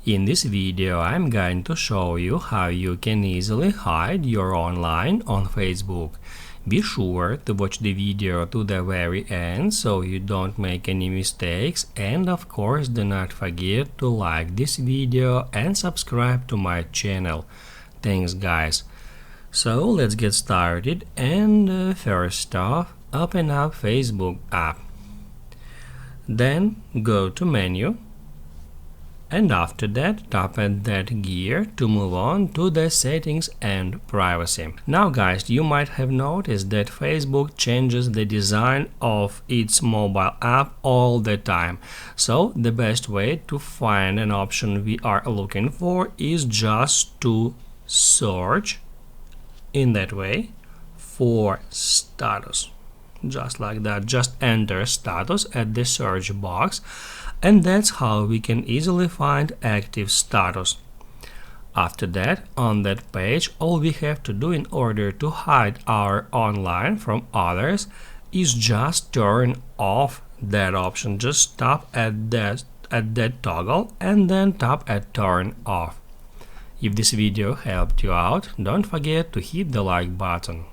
In this video, I'm going to show you how you can easily hide your online on Facebook. Be sure to watch the video to the very end so you don't make any mistakes, and of course do not forget to like this video and subscribe to my channel. Thanks guys. So let's get started, and first off, open up Facebook app. Then go to menu, and after that tap at that gear to move on to the settings and privacy. Now guys, you might have noticed that Facebook changes the design of its mobile app all the time. So the best way to find an option we are looking for is just to search in that way for status. Just like that, just enter status at the search box, and that's how we can easily find active status. After that, on that page, all we have to do in order to hide our online from others is just turn off that option. Just tap at that toggle and then tap at turn off. If this video helped you out, don't forget to hit the like button.